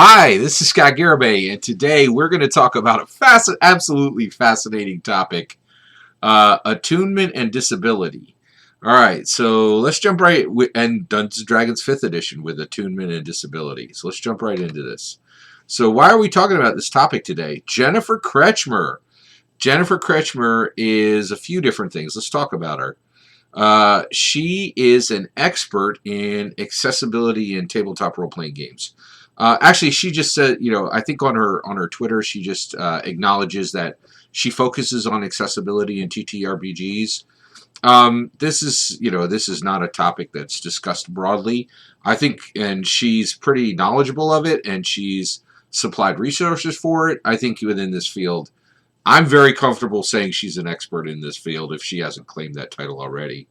Hi, this is Scott Garibay, and today we're going to talk about a absolutely fascinating topic, attunement and disability. All right, so let's jump and Dungeons & Dragons 5th edition with attunement and disability. So let's jump right into this. So why are we talking about this topic today? Jennifer Kretchmer. Jennifer Kretchmer is a few different things. Let's talk about her. She is an expert in accessibility in tabletop role-playing games. Actually, she just said, I think on her Twitter, she just acknowledges that she focuses on accessibility in TTRPGs. This is not a topic that's discussed broadly. I think, and she's pretty knowledgeable of it, and she's supplied resources for it. I think within this field, I'm very comfortable saying she's an expert in this field if she hasn't claimed that title already.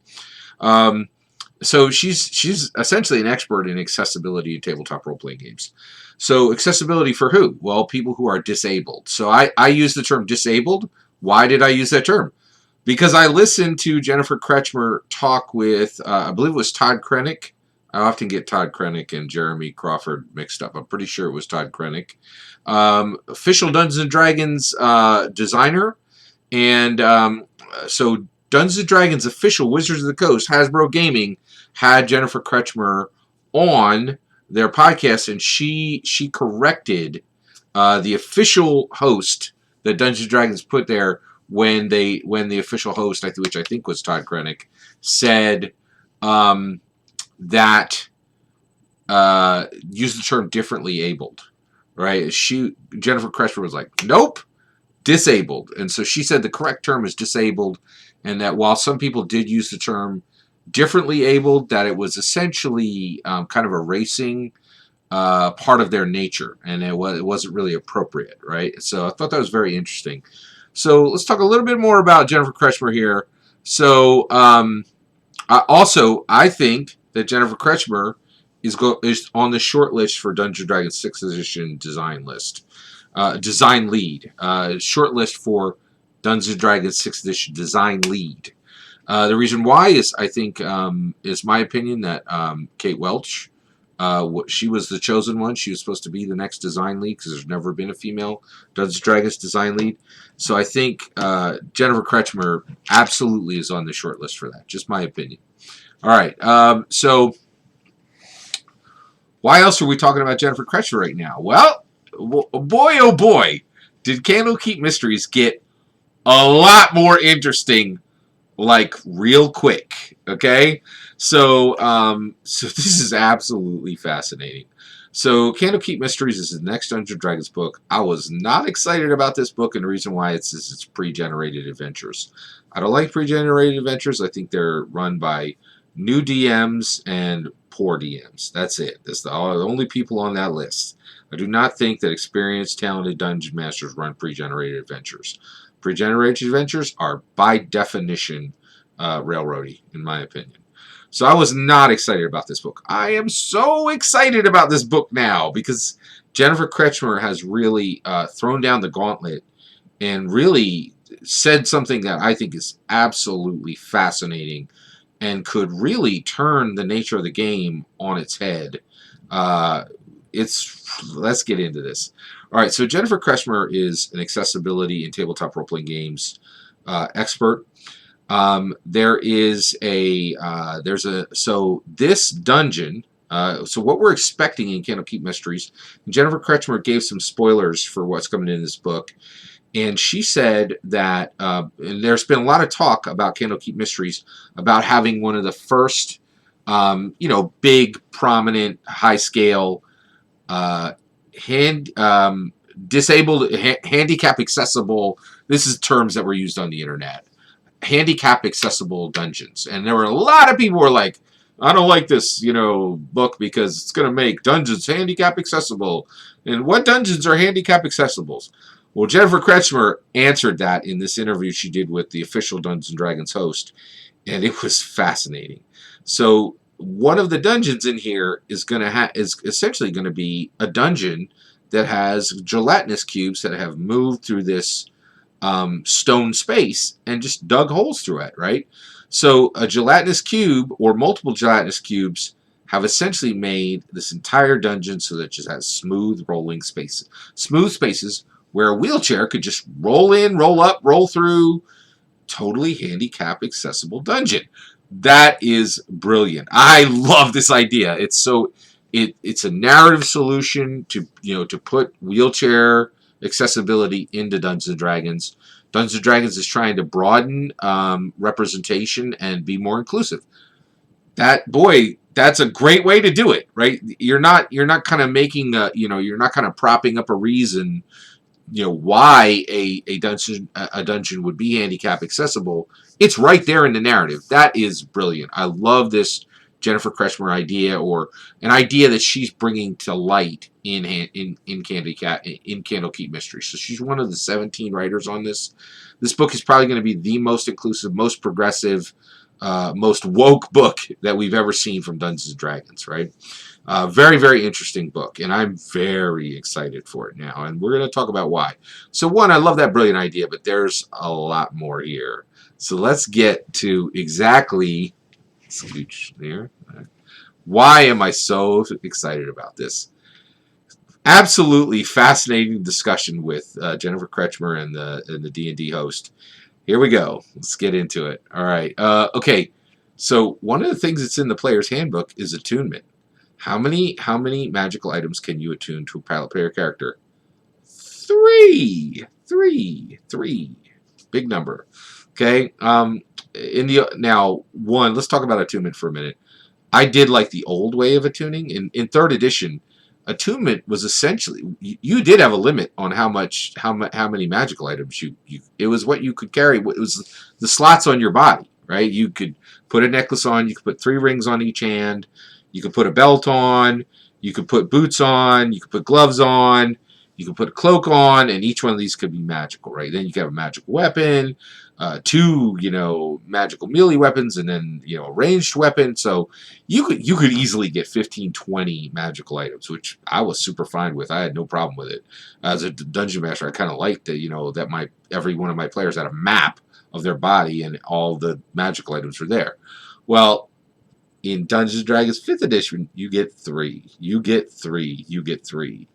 So she's essentially an expert in accessibility in tabletop role-playing games. So accessibility for who? Well, people who are disabled. So I use the term disabled. Why did I use that term? Because I listened to Jennifer Kretchmer talk with, I believe it was Todd Krennic. I often get Todd Krennic and Jeremy Crawford mixed up. I'm pretty sure it was Todd Krennic. Official Dungeons & Dragons designer. And so Dungeons & Dragons official Wizards of the Coast, Hasbro Gaming, had Jennifer Kretchmer on their podcast, and she corrected the official host that Dungeons & Dragons put there when the official host, which I think was Todd Krennic, said that used the term differently abled, right? Jennifer Kretchmer was like, nope, disabled. And so she said the correct term is disabled, and that while some people did use the term differently abled, that it was essentially kind of erasing part of their nature, and it wasn't really appropriate, right? So I thought that was very interesting. So let's talk a little bit more about Jennifer Kretchmer here. So I think that Jennifer Kretchmer is on the short list for Dungeons & Dragons 6th edition design list. Design lead. Short list for Dungeons & Dragons 6th edition design lead. The reason why is, I think, is my opinion that Kate Welch, she was the chosen one. She was supposed to be the next design lead because there's never been a female Dungeons & Dragons design lead. So I think Jennifer Kretchmer absolutely is on the short list for that. Just my opinion. All right. So why else are we talking about Jennifer Kretchmer right now? Well, boy, oh boy, did Candlekeep Mysteries get a lot more interesting, like real quick. Okay, so this is absolutely fascinating. So Candlekeep Mysteries is the next Dungeons & Dragons book. I was not excited about this book, and the reason why it's pre-generated adventures. I don't like pre-generated adventures. I think they're run by new DMs and poor DMs. That's it. That's the only people on that list. I do not think that experienced, talented dungeon masters run pre-generated adventures. Pre-generated adventures are, by definition, railroady, in my opinion. So I was not excited about this book. I am so excited about this book now because Jennifer Kretchmer has really thrown down the gauntlet and really said something that I think is absolutely fascinating and could really turn the nature of the game on its head. Let's get into this. All right, so Jennifer Kretchmer is an accessibility in tabletop role-playing games expert. So this dungeon. So what we're expecting in Candlekeep Mysteries, Jennifer Kretchmer gave some spoilers for what's coming in this book. And she said that, and there's been a lot of talk about Candlekeep Mysteries, about having one of the first, big, prominent, high-scale, disabled, handicap accessible. This is terms that were used on the internet. Handicap accessible dungeons, and there were a lot of people who were like, I don't like this, book because it's going to make dungeons handicap accessible. And what dungeons are handicap accessibles? Well, Jennifer Kretchmer answered that in this interview she did with the official Dungeons & Dragons host, and it was fascinating. So one of the dungeons in here is essentially going to be a dungeon that has gelatinous cubes that have moved through this stone space and just dug holes through it, right? So a gelatinous cube or multiple gelatinous cubes have essentially made this entire dungeon so that it just has smooth rolling spaces. Smooth spaces where a wheelchair could just roll in, roll up, roll through. Totally handicap accessible dungeon. That is brilliant. I love this idea. It's a narrative solution to to put wheelchair accessibility into Dungeons and Dragons. Dungeons and Dragons is trying to broaden representation and be more inclusive. That's a great way to do it, right? You're not kind of making you're not kind of propping up a reason why a dungeon would be handicap accessible. It's right there in the narrative. That is brilliant. I love this Jennifer Kretchmer idea, or an idea that she's bringing to light in Candlekeep Mysteries. So she's one of the 17 writers on this. This book is probably going to be the most inclusive, most progressive, most woke book that we've ever seen from Dungeons and Dragons, right? Very, very interesting book, and I'm very excited for it now, and we're going to talk about why. So one, I love that brilliant idea, but there's a lot more here. So let's get to exactly there. Why am I so excited about this? Absolutely fascinating discussion with Jennifer Kretchmer and the D&D host. Here we go. Let's get into it. All right. Okay. So one of the things that's in the player's handbook is attunement. How many magical items can you attune to a player character? 3. Big number. Okay. Now one. Let's talk about attunement for a minute. I did like the old way of attuning. In third edition, attunement was essentially you did have a limit on how many magical items you. It was what you could carry. It was the slots on your body, right? You could put a necklace on. You could put 3 rings on each hand. You could put a belt on, you could put boots on, you could put gloves on, you could put a cloak on, and each one of these could be magical, right? Then you could have a magical weapon, 2, magical melee weapons, and then, a ranged weapon. So you could easily get 15, 20 magical items, which I was super fine with. I had no problem with it. As a dungeon master, I kind of liked that, that every one of my players had a map of their body and all the magical items were there. Well, in Dungeons & Dragons 5th edition, you get 3. You get 3. You get 3.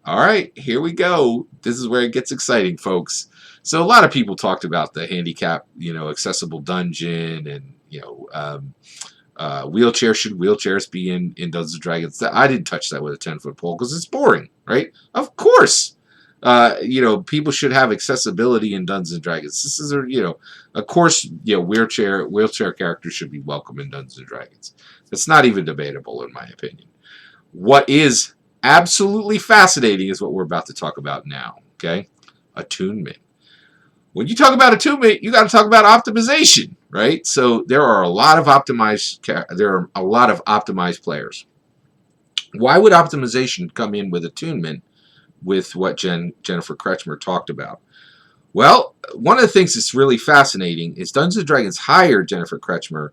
All right, here we go. This is where it gets exciting, folks. So a lot of people talked about the handicap, accessible dungeon, and wheelchair. Should wheelchairs be in Dungeons & Dragons? I didn't touch that with a 10-foot pole because it's boring, right? Of course. People should have accessibility in Dungeons & Dragons. This is of course, wheelchair characters should be welcome in Dungeons & Dragons. That's not even debatable, in my opinion. What is absolutely fascinating is what we're about to talk about now. Okay, attunement. When you talk about attunement, you got to talk about optimization, right? So there are a lot of optimized players. Why would optimization come in with attunement? With what Jennifer Kretchmer talked about. Well, one of the things that's really fascinating is Dungeons & Dragons hired Jennifer Kretchmer,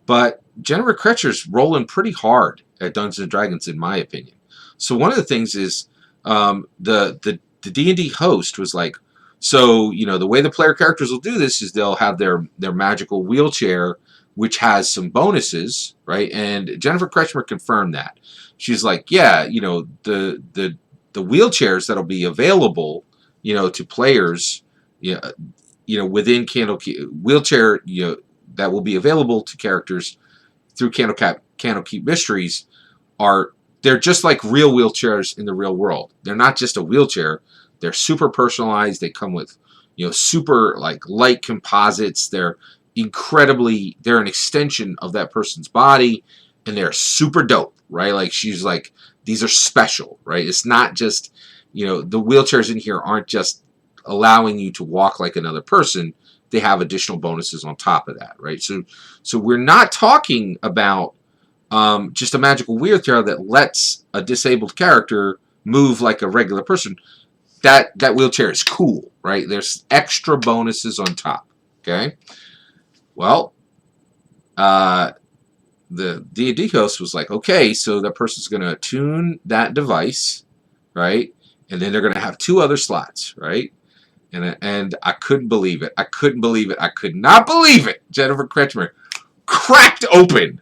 but Jennifer Kretchmer's rolling pretty hard at Dungeons & Dragons, in my opinion. So one of the things is the D&D host was like, so the way the player characters will do this is they'll have their magical wheelchair, which has some bonuses, right? And Jennifer Kretchmer confirmed that. She's like, yeah, the wheelchairs that'll be available, to players, within wheelchair, that will be available to characters through Candlekeep Mysteries they're just like real wheelchairs in the real world. They're not just a wheelchair. They're super personalized. They come with, super light composites. They're an extension of that person's body, and they're super dope, right? Like she's like, these are special, right? It's not just, the wheelchairs in here aren't just allowing you to walk like another person. They have additional bonuses on top of that, right? So we're not talking about just a magical wheelchair that lets a disabled character move like a regular person. That wheelchair is cool, right? There's extra bonuses on top, okay? Well, the D&D host was like, okay, so that person's going to attune that device, right? And then they're going to have 2 other slots, right? And I couldn't believe it. I couldn't believe it. I could not believe it. Jennifer Kretchmer cracked open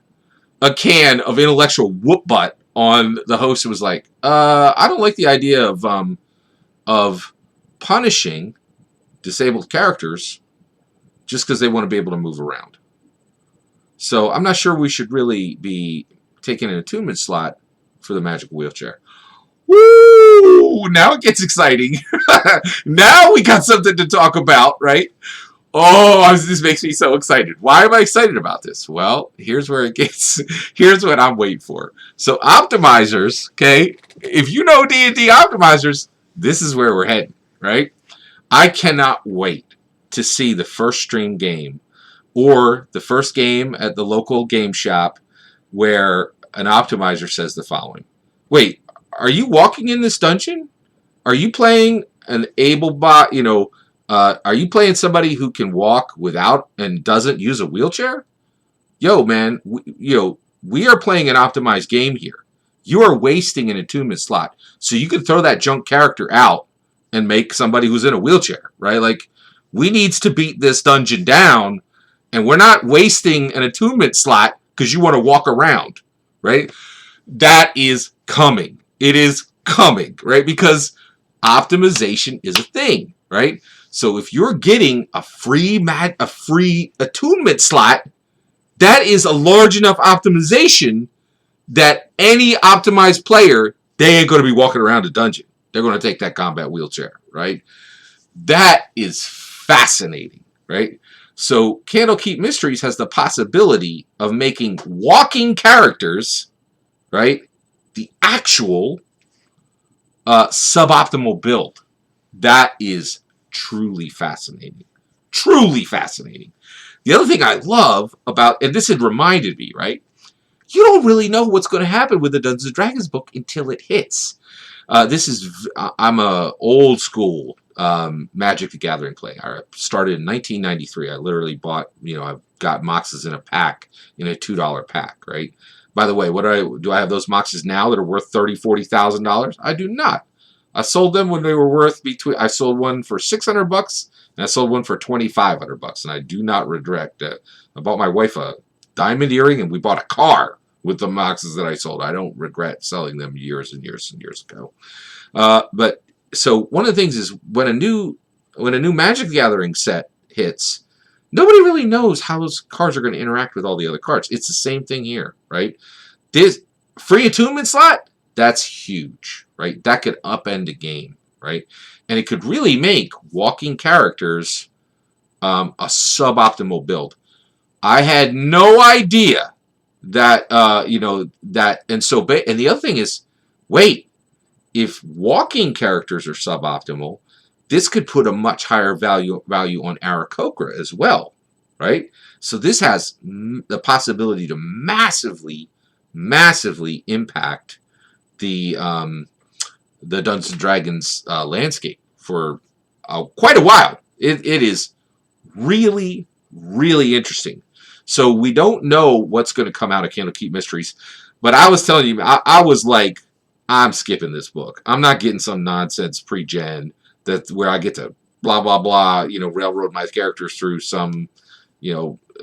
a can of intellectual whoop butt on the host and was like, I don't like the idea of punishing disabled characters just because they want to be able to move around. So I'm not sure we should really be taking an attunement slot for the magical wheelchair. Woo! Now it gets exciting. Now we got something to talk about, right? Oh, this makes me so excited. Why am I excited about this? Well, here's where it gets. Here's what I'm waiting for. So optimizers, okay? If you know D&D optimizers, this is where we're heading, right? I cannot wait to see the first stream game or the first game at the local game shop where an optimizer says the following. Wait, are you walking in this dungeon? Are you playing an able bot, are you playing somebody who can walk without and doesn't use a wheelchair? Yo, man, we are playing an optimized game here. You are wasting an attunement slot. So you can throw that junk character out and make somebody who's in a wheelchair, right? Like, we needs to beat this dungeon down, and we're not wasting an attunement slot because you want to walk around, right? That is coming. It is coming, right? Because optimization is a thing, right? So if you're getting a free attunement slot, that is a large enough optimization that any optimized player, they ain't going to be walking around a dungeon. They're going to take that combat wheelchair, right? That is fascinating, right? So Candlekeep Mysteries has the possibility of making walking characters, right, the actual suboptimal build. That is truly fascinating. Truly fascinating. The other thing I love about, and this had reminded me, right? You don't really know what's going to happen with the Dungeons & Dragons book until it hits. I'm a old school Magic the Gathering player. I started in 1993. I literally bought, I've got Moxes in a pack, in a $2 pack, right? By the way, do I have those Moxes now that are worth $30,000, $40,000? I do not. I sold them when they were worth I sold one for $600 and I sold one for $2,500, and I do not regret that. I bought my wife a diamond earring, and we bought a car with the Moxes that I sold. I don't regret selling them years and years and years ago. But so one of the things is when a new Magic the Gathering set hits, nobody really knows how those cards are going to interact with all the other cards. It's the same thing here, right? This free attunement slot, that's huge, right? That could upend a game, right? And it could really make walking characters a suboptimal build. I had no idea that, and the other thing is, wait, if walking characters are suboptimal, this could put a much higher value on Aarakocra as well, right? So this has the possibility to massively impact the Dungeons & Dragons landscape for quite a while. It is really, really interesting. So we don't know what's going to come out of Candlekeep Mysteries, but I was telling you, I was like, I'm skipping this book. I'm not getting some nonsense pre-gen where I get to blah, blah, blah, railroad my characters through some,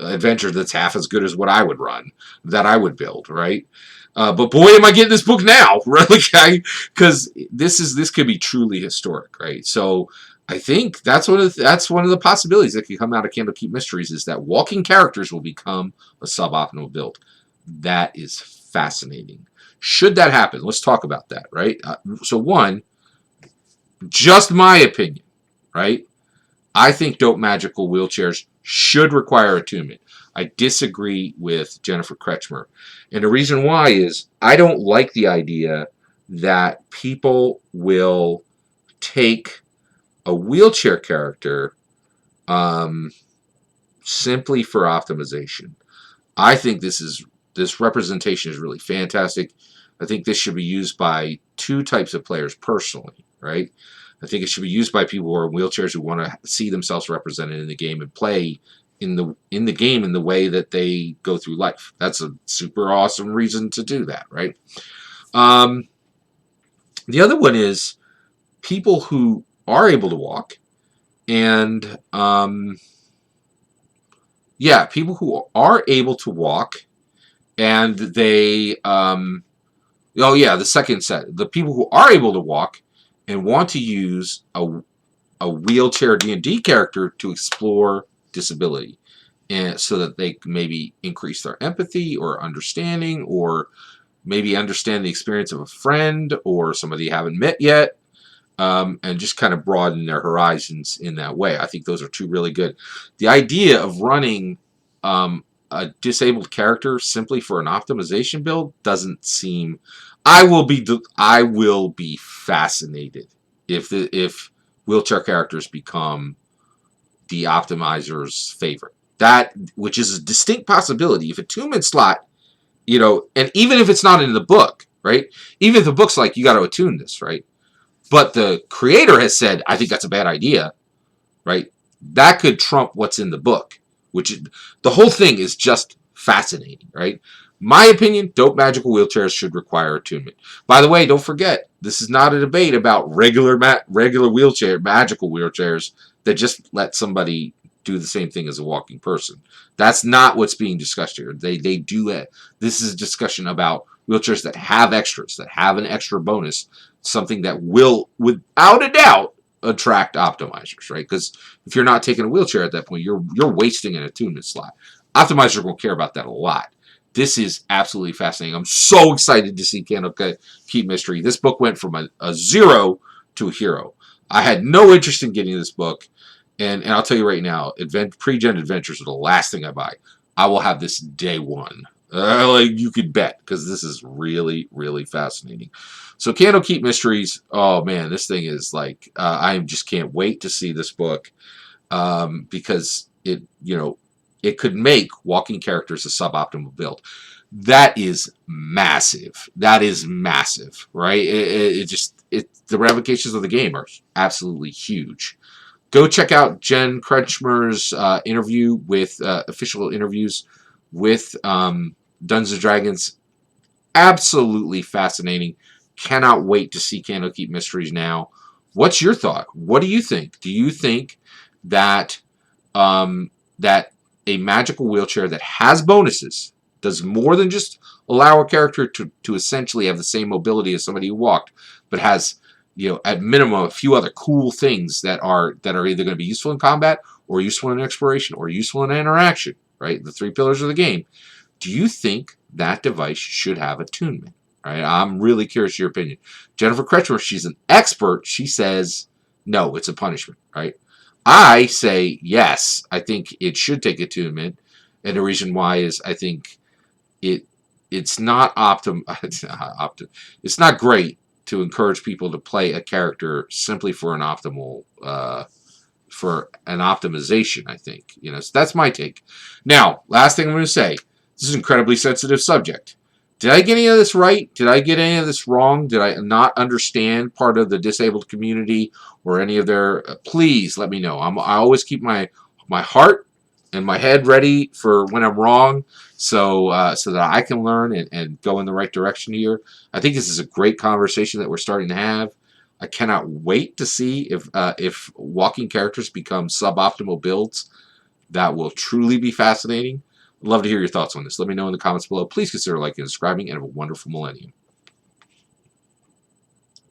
adventure that's half as good as what I would run, that I would build, right? But boy, am I getting this book now, right? Because this could be truly historic, right? So I think that's one of the possibilities that could come out of Candlekeep Mysteries, is that walking characters will become a suboptimal build. That is fascinating. Should that happen, let's talk about that, right? So one, just my opinion, right? I think dope magical wheelchairs should require attunement. I disagree with Jennifer Kretchmer. And the reason why is I don't like the idea that people will take a wheelchair character simply for optimization. I think this representation is really fantastic. I think this should be used by two types of players personally, right? I think it should be used by people who are in wheelchairs who want to see themselves represented in the game and play in the game in the way that they go through life. That's a super awesome reason to do that, right? The other one is people who are able to walk, and people who are able to walk and they, oh yeah, the second set, the people who are able to walk and want to use a wheelchair D&D character to explore disability, and so that they can maybe increase their empathy or understanding, or maybe understand the experience of a friend or somebody you haven't met yet, and just kind of broaden their horizons in that way. I think those are two really good. The idea of running a disabled character simply for an optimization build doesn't seem. I will be fascinated if wheelchair characters become the optimizer's favorite. That, which is a distinct possibility. If attunement slot, and even if it's not in the book, right? Even if the book's like, you got to attune this, right? But the creator has said, I think that's a bad idea, right? That could trump what's in the book, the whole thing is just fascinating, right? My opinion, dope magical wheelchairs should require attunement. By the way, don't forget, this is not a debate about regular magical wheelchairs that just let somebody do the same thing as a walking person. That's not what's being discussed here. They do it. This is a discussion about wheelchairs that have extras, that have an extra bonus, something that will, without a doubt, attract optimizers, right? Because if you're not taking a wheelchair at that point, you're wasting an attunement slot. Optimizers will care about that a lot. This is absolutely fascinating. I'm so excited to see Candlekeep Mystery. This book went from a 0 to a hero. I had no interest in getting this book, and I'll tell you right now, pre-gen adventures are the last thing I buy. I will have this day one. Like you could bet, because this is really, really fascinating. So Candlekeep Mysteries, oh man, this thing is like, I just can't wait to see this book, because it could make walking characters a suboptimal build. That is massive. That is massive, right? The ramifications of the game are absolutely huge. Go check out Jen Kretchmer's interview with official interviews with Dungeons & Dragons. Absolutely fascinating. Cannot wait to see Candlekeep Mysteries now. What's your thought? What do you think? Do you think that that a magical wheelchair that has bonuses does more than just allow a character to essentially have the same mobility as somebody who walked, but has, at minimum, a few other cool things that are either going to be useful in combat, or useful in exploration, or useful in interaction, right? The 3 pillars of the game. Do you think that device should have attunement? Right? I'm really curious your opinion. Jennifer Kretchmer, she's an expert. She says, no, it's a punishment, right? I say, yes, I think it should take attunement. And the reason why is I think it's not it's not great to encourage people to play a character simply for an optimization, I think. So that's my take. Now, last thing I'm going to say, this is an incredibly sensitive subject. Did I get any of this right? Did I get any of this wrong? Did I not understand part of the disabled community or any of their... please let me know. I always keep my heart and my head ready for when I'm wrong, so that I can learn and go in the right direction here. I think this is a great conversation that we're starting to have. I cannot wait to see if walking characters become suboptimal builds. That will truly be fascinating. I'd love to hear your thoughts on this. Let me know in the comments below. Please consider liking and subscribing, and have a wonderful millennium.